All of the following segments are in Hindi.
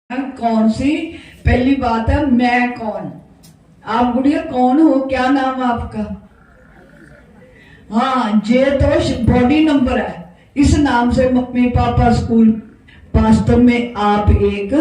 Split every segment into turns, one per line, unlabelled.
कौन सी पहली बात है, मैं कौन। आप गुड़िया कौन हो, क्या नाम है आपका? हाँ, ये तो बॉडी नंबर है, इस नाम से मम्मी पापा स्कूल। वास्तव में आप एक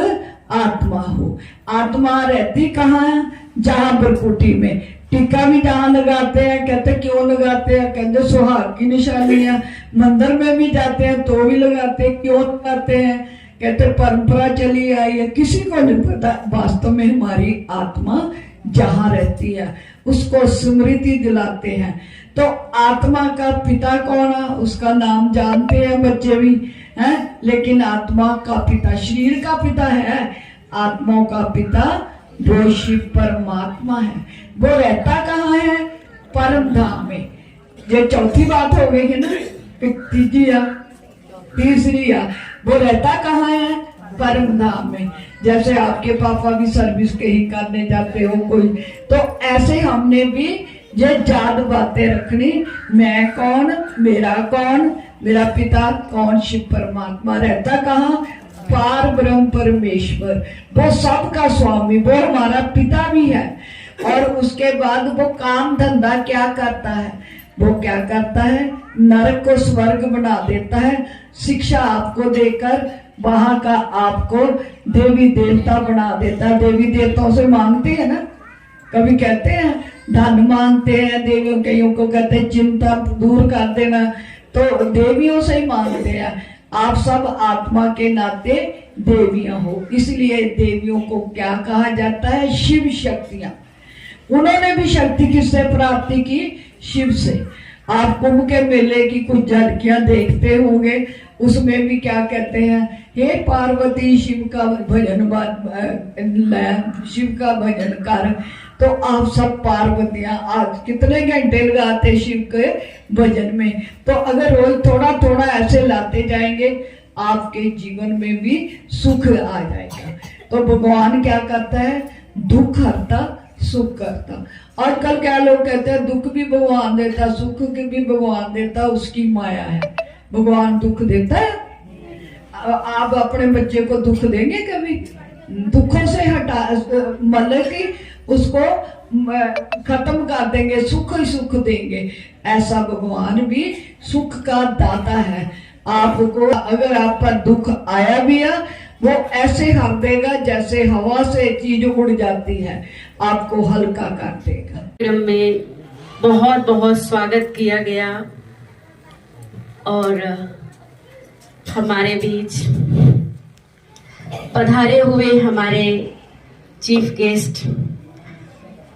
आत्मा हो। आत्मा रहती कहाँ है? जहां बरकुटी में। टीका भी जहां लगाते हैं, कहते क्यों लगाते हैं? कहते सुहाग की निशानी है। मंदिर में भी जाते हैं तो भी लगाते हैं, क्यों लगाते हैं? कहते परंपरा चली आई है, किसी को नहीं पता। वास्तव में हमारी आत्मा जहां रहती है उसको स्मृति दिलाते हैं। तो आत्मा का पिता कौन है? उसका नाम जानते हैं बच्चे भी हैं, लेकिन आत्मा का पिता, शरीर का पिता है, आत्माओं का पिता वो शिव परमात्मा है। वो रहता कहाँ है? परम धाम में। ये चौथी बात हो गई है ना, तीसरी है, वो रहता कहाँ है? परम धाम में। जैसे आपके पापा भी सर्विस कहीं करने जाते हो कोई, तो ऐसे हमने भी ये याद बातें रखनी। मैं कौन, मेरा कौन, मेरा पिता कौन? शिव परमात्मा। रहता कहाँ? पार ब्रह्म परमेश्वर, वो सबका स्वामी, वो हमारा पिता भी है। और उसके बाद वो काम धंधा क्या करता है? वो क्या करता है? नरक को स्वर्ग बना देता है, शिक्षा आपको देकर वहां का आपको देवी देवता बना देता है। देवी देवताओं से मांगते हैं ना, कभी कहते हैं धन मांगते हैं देवियों, कईयों को कहते हैं चिंता दूर कर देना, तो देवियों से ही मांगते हैं। आप सब आत्मा के नाते देवियां हो, इसलिए देवियों को क्या कहा जाता है? शिव शक्तियां। उन्होंने भी शक्ति किससे प्राप्ति की? शिव से। आप कुंभ के मेले की कुछ झलकियां देखते होंगे, उसमें भी क्या कहते हैं? हे पार्वती शिव का भजन, शिव का भजन कर। तो आप सब पार्वतियां आज कितने घंटे लगाते शिव के भजन में? तो अगर रोज थोड़ा थोड़ा ऐसे लाते जाएंगे, आपके जीवन में भी सुख आ जाएगा। तो भगवान क्या करता है? दुख हरता, सुख करता। आजकल क्या लोग कहते हैं दुख भी भगवान देता, सुख भी भगवान देता, उसकी माया है। भगवान दुख देता है? आप अपने बच्चे को दुख देंगे कभी? दुखों से हटा, मतलब कि उसको खत्म कर देंगे, सुख ही सुख देंगे। ऐसा भगवान भी सुख का दाता है। आपको अगर आप पर दुख आया भी है, वो ऐसे हर देगा जैसे हवा से चीज उड़ जाती है, आपको हल्का कर देगा।
में बहुत बहुत स्वागत किया गया और हमारे बीच पधारे हुए हमारे चीफ गेस्ट,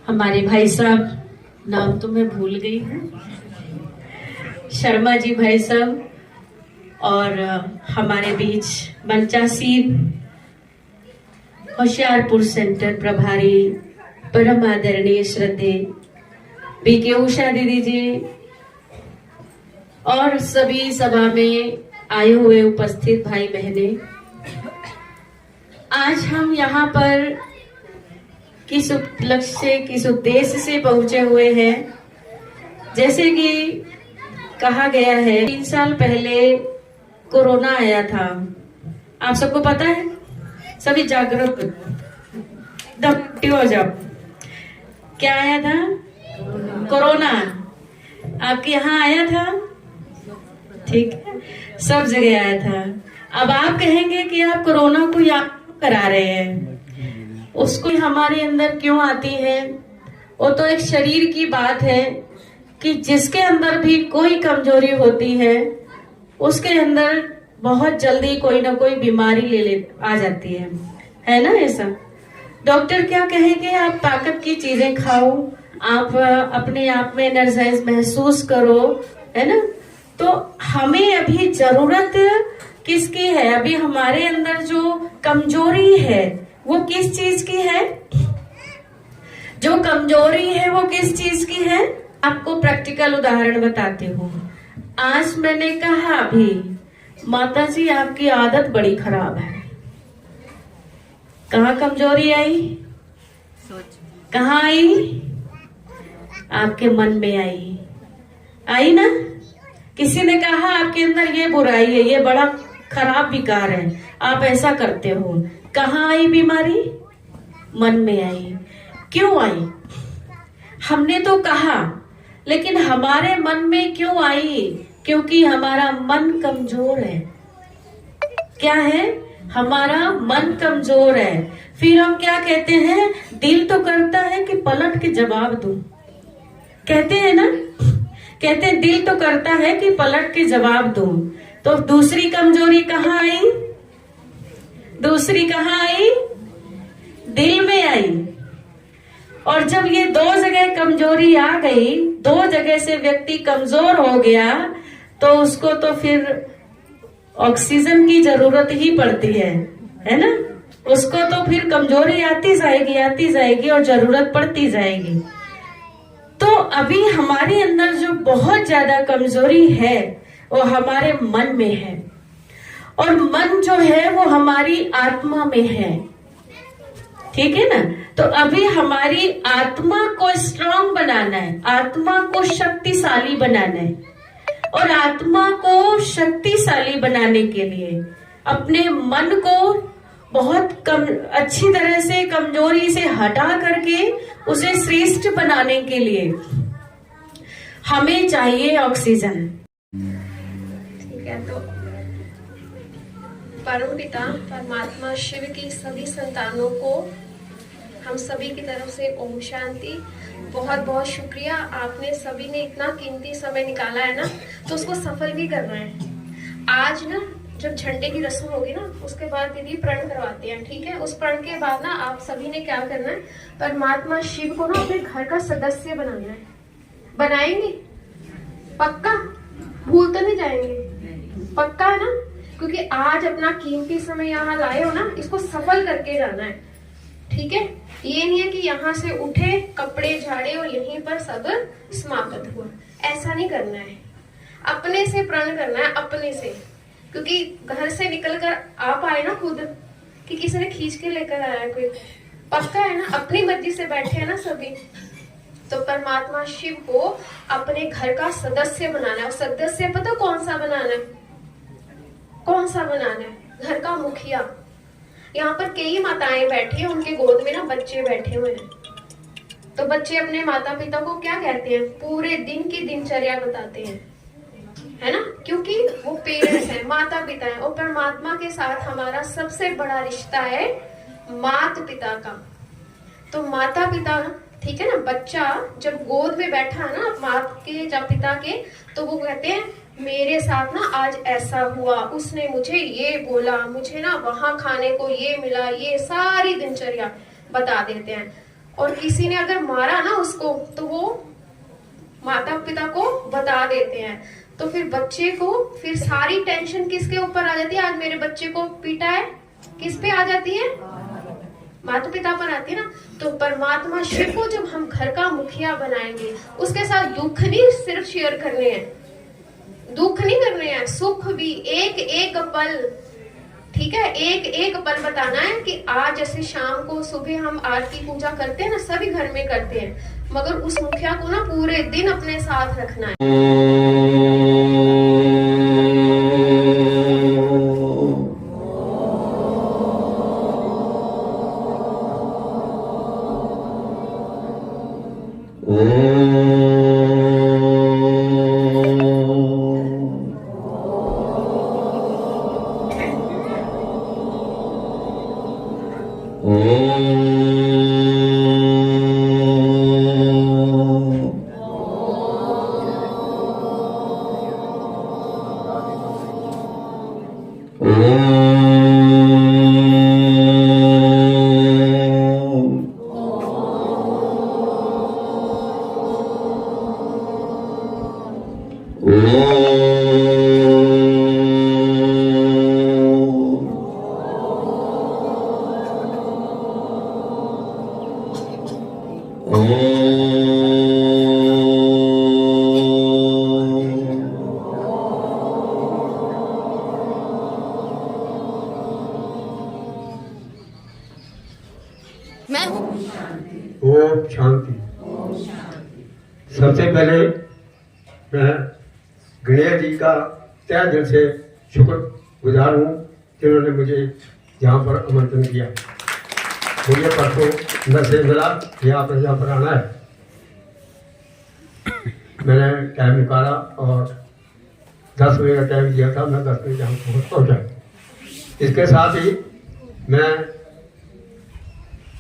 हमारे भाई साहब, नाम तो मैं भूल गई हूँ, शर्मा जी भाई साहब, और हमारे बीच मंचासीन होशियारपुर सेंटर प्रभारी परम आदरणीय श्रद्धेय बीके उषा दीदी जी, और सभी सभा में आए हुए उपस्थित भाई बहने। आज हम यहाँ पर किस उपलक्ष्य से, किस उद्देश्य से पहुंचे हुए हैं? जैसे कि कहा गया है 3 साल पहले कोरोना आया था, आप सबको पता है? सभी जागरूक हो जाओ। क्या आया था? कोरोना। आपके यहाँ आया था? ठीक है, सब जगह आया था। अब आप कहेंगे कि आप कोरोना को याद करा रहे हैं, उसको हमारे अंदर क्यों आती है? वो तो एक शरीर की बात है कि जिसके अंदर भी कोई कमजोरी होती है, उसके अंदर बहुत जल्दी कोई ना कोई बीमारी आ जाती है ना? ऐसा डॉक्टर क्या कहेंगे? आप ताकत की चीजें खाओ, आप अपने आप में एनर्जाइज महसूस करो, है ना? तो हमें अभी जरूरत किसकी है? अभी हमारे अंदर जो कमजोरी है वो किस चीज की है? जो कमजोरी है वो किस चीज की है? आपको प्रैक्टिकल उदाहरण बताती हूँ। आज मैंने कहा अभी, माता जी आपकी आदत बड़ी खराब है। कहाँ कमजोरी आई? कहाँ आई? आपके मन में आई ना? किसी ने कहा आपके अंदर ये बुराई है, ये बड़ा खराब विकार है, आप ऐसा करते हो, कहाँ आई बीमारी? मन में आई। क्यों आई? हमने तो कहा, लेकिन हमारे मन में क्यों आई? क्योंकि हमारा मन कमजोर है। क्या है? हमारा मन कमजोर है। फिर हम क्या कहते हैं? दिल तो करता है कि पलट के जवाब दूं। कहते हैं ना, कहते हैं दिल तो करता है कि पलट के जवाब दूं। तो दूसरी कमजोरी कहाँ आई? दूसरी कहाँ आई? दिल में आई। और जब ये दो जगह कमजोरी आ गई, दो जगह से व्यक्ति कमजोर हो गया, तो उसको तो फिर ऑक्सीजन की जरूरत ही पड़ती है ना? उसको तो फिर कमजोरी आती जाएगी और जरूरत पड़ती जाएगी। तो अभी हमारे अंदर जो बहुत ज्यादा कमजोरी है वो हमारे मन में है, और मन जो है वो हमारी आत्मा में है। ठीक है ना? तो अभी हमारी आत्मा को स्ट्रांग बनाना है, आत्मा को शक्तिशाली बनाना है। और आत्मा को शक्तिशाली बनाने के लिए अपने मन को बहुत अच्छी तरह से कमजोरी से हटा करके उसे श्रेष्ठ बनाने के लिए हमें चाहिए ऑक्सीजन।
ठीक है, तो परम पिता परमात्मा शिव की सभी संतानों को हम सभी की तरफ से ओम शांति। बहुत बहुत शुक्रिया, आपने सभी ने इतना कीमती समय निकाला है ना, तो उसको सफल भी करना है। आज ना जब झंडे की रस्म होगी ना, उसके बाद दीदी प्रण करवाते हैं। ठीक है, उस प्रण के बाद ना आप सभी ने क्या करना है, परमात्मा शिव को ना अपने घर का सदस्य बनाना है। बनाएंगे? पक्का? भूल तो नहीं जाएंगे? पक्का है ना? क्योंकि आज अपना कीमती समय यहाँ लाए हो ना, इसको सफल करके जाना है। ठीक है, ये नहीं है कि यहाँ से उठे, कपड़े झाड़े और यहीं पर सब समाप्त हुआ। ऐसा नहीं करना है, अपने से प्रण करना है, अपने से। क्योंकि घर से निकलकर आप आए ना खुद, कि किसी ने खींच के लेकर आया कोई? पक्का है ना? अपनी मर्जी से बैठे हैं ना सभी। तो परमात्मा शिव को अपने घर का सदस्य बनाना है। और सदस्य पता कौन सा बनाना है? कौन सा बनाना है? घर का मुखिया। यहाँ पर कई माताएं बैठी हैं, उनके गोद में ना बच्चे बैठे हुए हैं। तो बच्चे अपने माता पिता को क्या कहते हैं? पूरे दिन की दिनचर्या बताते हैं, है ना? क्योंकि वो पेरेंट्स हैं, माता पिता हैं। और परमात्मा के साथ हमारा सबसे बड़ा रिश्ता है माता पिता का। तो माता पिता, ठीक है ना, बच्चा जब गोद में बैठा है ना माता के या पिता के, तो वो कहते हैं मेरे साथ ना आज ऐसा हुआ, उसने मुझे ये बोला, मुझे ना वहां खाने को ये मिला, ये सारी दिनचर्या बता देते हैं। और किसी ने अगर मारा ना उसको, तो वो माता पिता को बता देते हैं। तो फिर बच्चे को फिर सारी टेंशन किसके ऊपर आ जाती है? आज मेरे बच्चे को पीटा है, किस पे आ जाती है? माता पिता पर आती है ना। तो परमात्मा शिव को जब हम घर का मुखिया बनाएंगे, उसके साथ दुख नहीं सिर्फ शेयर करने हैं, दुख नहीं करने हैं, सुख भी, एक एक पल। ठीक है, एक एक पल बताना है कि आज जैसे शाम को सुबह हम आरती पूजा करते हैं ना, सभी घर में करते हैं, मगर उस मुखिया को ना पूरे दिन अपने साथ रखना है।
मैं हूँ।
ओम शांति। सबसे पहले मैं गणेश जी का तहे दिल से शुक्र गुजार हूँ जिन्होंने मुझे यहाँ पर आमंत्रण किया। मुझे परसों मैसेज मिला कि आपने यहाँ पर आना है। मैंने टाइम निकाला और 10 बजे का टाइम दिया था, मैं 10 बजे यहाँ पहुँचा। इसके साथ ही मैं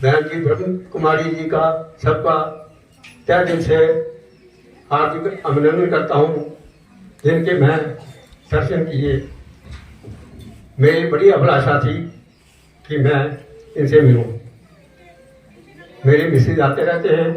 बहन जी ब्रह्म कुमारी जी का सबका तहे दिल से हार्दिक अभिनंदन करता हूँ, जिनके मैं दर्शन किए। मेरी बड़ी अभिलाषा थी कि मैं इनसे मिलूं। मेरे मिसेज आते रहते हैं।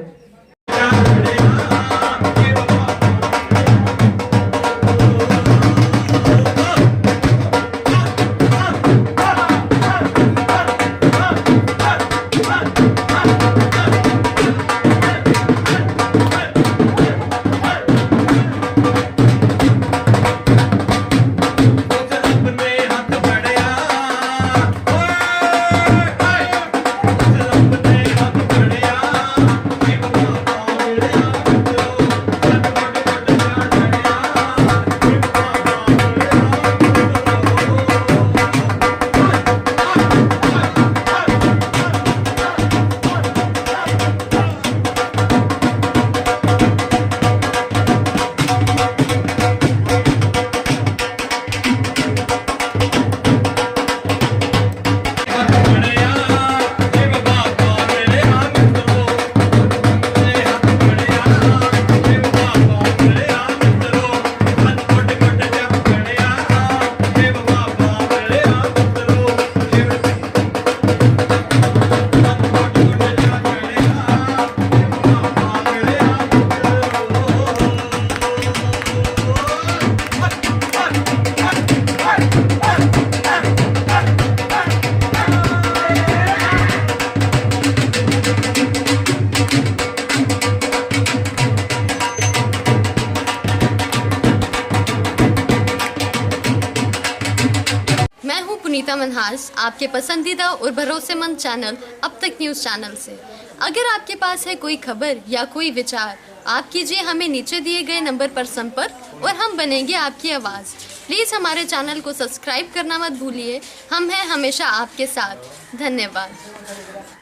मैं हूं पुनीता मनहास, आपके पसंदीदा और भरोसेमंद चैनल अब तक न्यूज़ चैनल से। अगर आपके पास है कोई खबर या कोई विचार, आप कीजिए हमें नीचे दिए गए नंबर पर संपर्क और हम बनेंगे आपकी आवाज़। प्लीज़ हमारे चैनल को सब्सक्राइब करना मत भूलिए। हम हैं हमेशा आपके साथ। धन्यवाद।